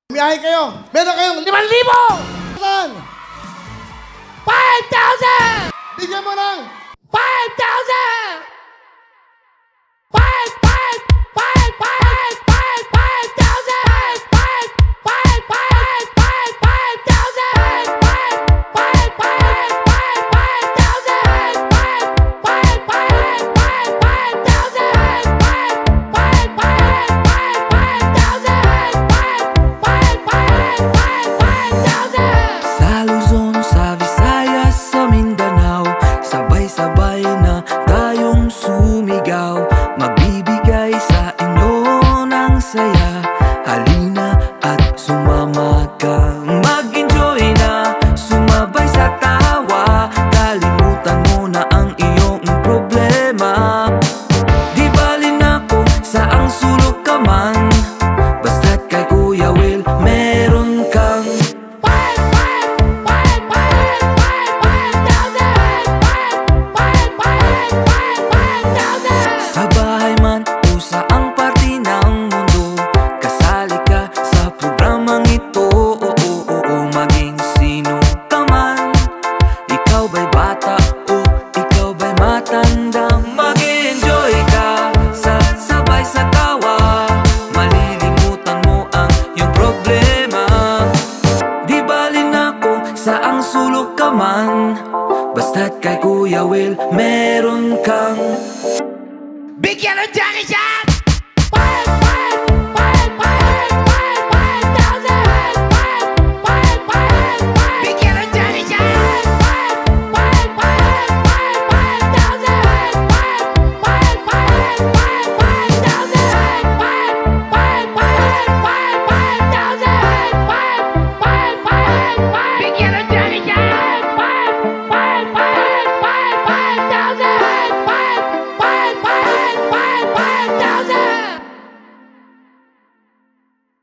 Biyahe kayo. Meron kayong 5,000! 5,000! Bigyan mo ng 5,000! sabay na tayong sumigaw, magbibigay sa inyo ng saya. Halina at sumama ka, mag-enjoy na, sumabay sa tawa. Kalimutan mo na ang iyong problema. Di bali na kung saang sulok ka man, basta't kay Kuya Will meron kang sa bahay man o saang parte ng mundo. Kasali ka sa programang ito, maging sino ka man. Ikaw ba'y bata o ikaw ba'y matanda, mag-enjoy ka sa sabay sa tawa. Malilimutan mo ang iyong problema. Di bali na kung saang sulok ka man, basta't kay Kuya Will